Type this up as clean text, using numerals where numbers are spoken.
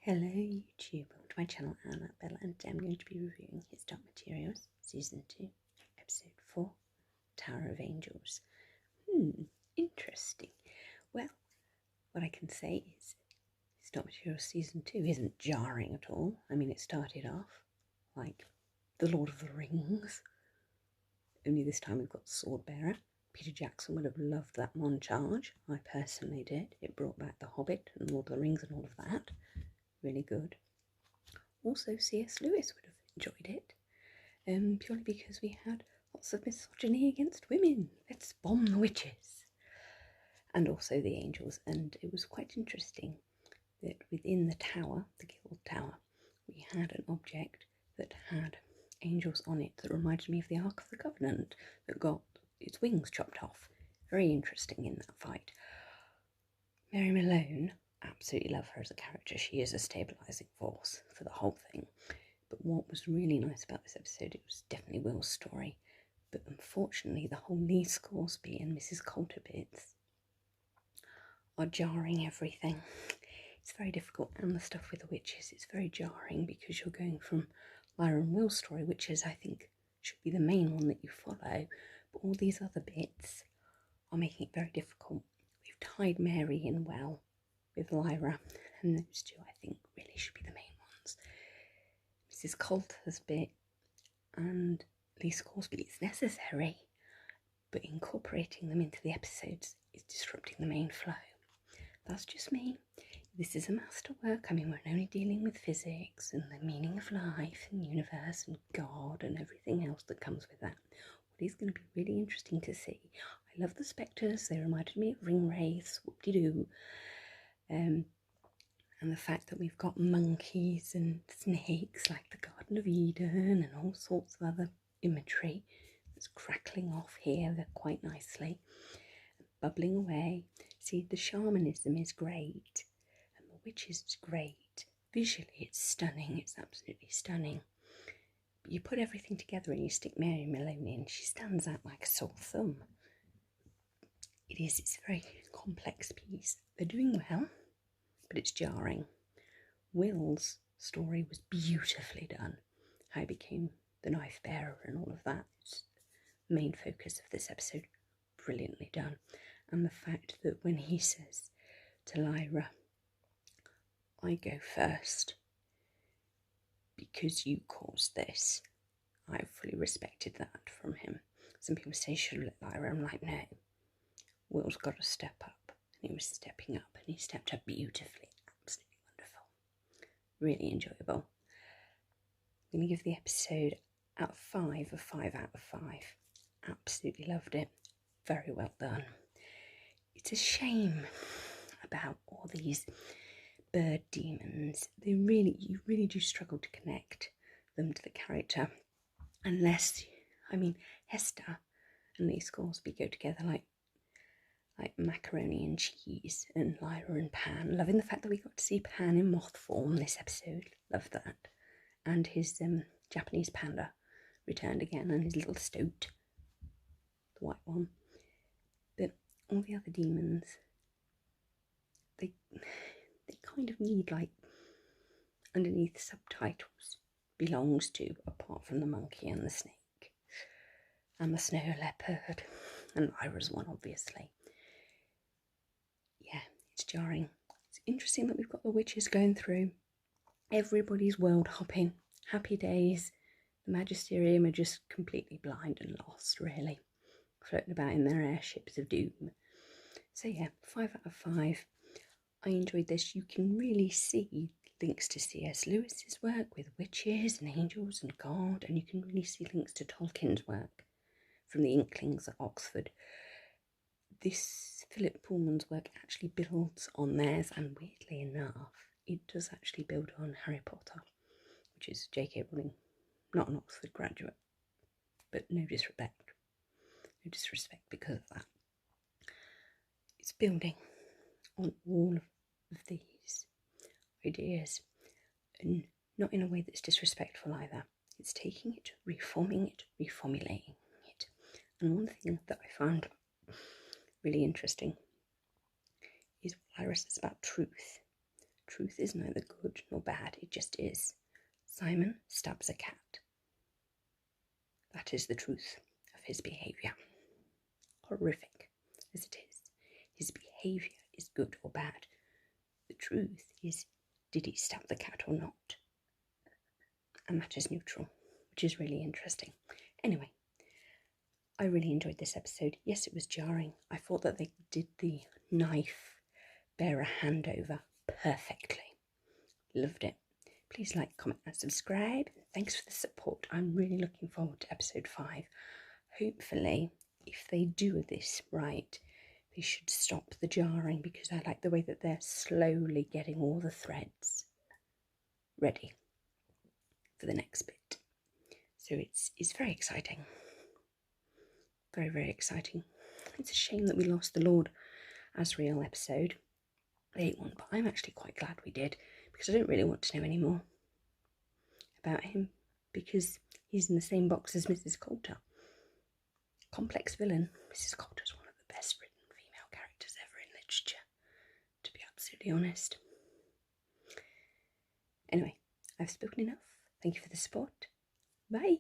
Hello YouTube, welcome to my channel. Anna Bella, and today I'm going to be reviewing His Dark Materials Season 2, Episode 4, Tower of Angels. Interesting. Well, what I can say is His Dark Materials Season 2 isn't jarring at all. I mean, it started off like The Lord of the Rings, only this time we've got the Swordbearer. Peter Jackson would have loved that montage. I personally did. It brought back The Hobbit and Lord of the Rings and all of that. Really good. Also, C.S. Lewis would have enjoyed it, purely because we had lots of misogyny against women. Let's bomb the witches. And also the angels. And it was quite interesting that within the tower, the Guild Tower, we had an object that had angels on it that reminded me of the Ark of the Covenant that got its wings chopped off. Very interesting in that fight. Mary Malone, absolutely love her as a character. She is a stabilising force for the whole thing. But what was really nice about this episode, it was definitely Will's story. But unfortunately, the whole Lee Scoresby and Mrs. Coulter bits are jarring everything. It's very difficult, and the stuff with the witches, it's very jarring because you're going from Lyra and Will's story, which is, I think, should be the main one that you follow. But all these other bits are making it very difficult. We've tied Mary in well with Lyra, and those two, I think, really should be the main ones. Mrs. Coulter's bit and Lee Scoresby is necessary, but incorporating them into the episodes is disrupting the main flow. That's just me. This is a masterwork. I mean, we're only dealing with physics and the meaning of life and universe and God and everything else that comes with that. What is going to be really interesting to see. I love the spectres. They reminded me of ring wraiths, whoop-de-doo. And the fact that we've got monkeys and snakes like the Garden of Eden and all sorts of other imagery that's crackling off here quite nicely, bubbling away. See, the shamanism is great and the witches is great. Visually it's stunning, it's absolutely stunning. But you put everything together and you stick Mary Malone in, she stands out like a sore thumb. It's a very complex piece. They're doing well, but it's jarring. Will's story was beautifully done. How he became the knife bearer and all of that. It's the main focus of this episode. Brilliantly done. And the fact that when he says to Lyra, I go first because you caused this, I fully respected that from him. Some people say, should have let Lyra. I'm like, no. Will's got to step up. And he was stepping up, and he stepped up beautifully. Absolutely wonderful. Really enjoyable. I'm going to give the episode out of 5 a 5 out of 5. Absolutely loved it. Very well done. It's a shame about all these bird demons. You really do struggle to connect them to the character. Unless, I mean, Hester and Lee Scoresby go together like macaroni and cheese, and Lyra and Pan. Loving the fact that we got to see Pan in moth form this episode. Love that. And his Japanese panda returned again, and his little stoat, the white one. But all the other demons, they kind of need, like, underneath subtitles, belongs to, apart from the monkey and the snake and the snow leopard, and Lyra's one, obviously. Yeah, it's jarring. It's interesting that we've got the witches going through. Everybody's world hopping. Happy days. The Magisterium are just completely blind and lost, really. Floating about in their airships of doom. So yeah, 5 out of 5. I enjoyed this. You can really see links to C.S. Lewis's work with witches and angels and God, and you can really see links to Tolkien's work from the Inklings at Oxford. This Philip Pullman's work actually builds on theirs, and weirdly enough, it does actually build on Harry Potter, which is J.K. Rowling, not an Oxford graduate, but no disrespect because of that. It's building on all of these ideas, and not in a way that's disrespectful either. It's taking it, reforming it, reformulating it. And one thing that I found really interesting is what Lyra says about truth. truth is neither good nor bad, it just is. Simon stabs a cat. That is the truth of his behaviour. Horrific as it is, his behaviour is good or bad. The truth is, did he stab the cat or not? And that is neutral, which is really interesting. Anyway, I really enjoyed this episode. Yes, it was jarring. I thought that they did the knife bearer handover perfectly. Loved it. Please like, comment and subscribe. Thanks for the support. I'm really looking forward to episode 5. Hopefully, if they do this right, they should stop the jarring, because I like the way that they're slowly getting all the threads ready for the next bit. So it's very exciting. Very, very exciting. It's a shame that we lost the Lord Asriel episode, the 8th one, but I'm actually quite glad we did, because I don't really want to know any more about him, because he's in the same box as Mrs. Coulter. Complex villain. Mrs. Coulter is one of the best written female characters ever in literature, to be absolutely honest. Anyway, I've spoken enough. Thank you for the support. Bye.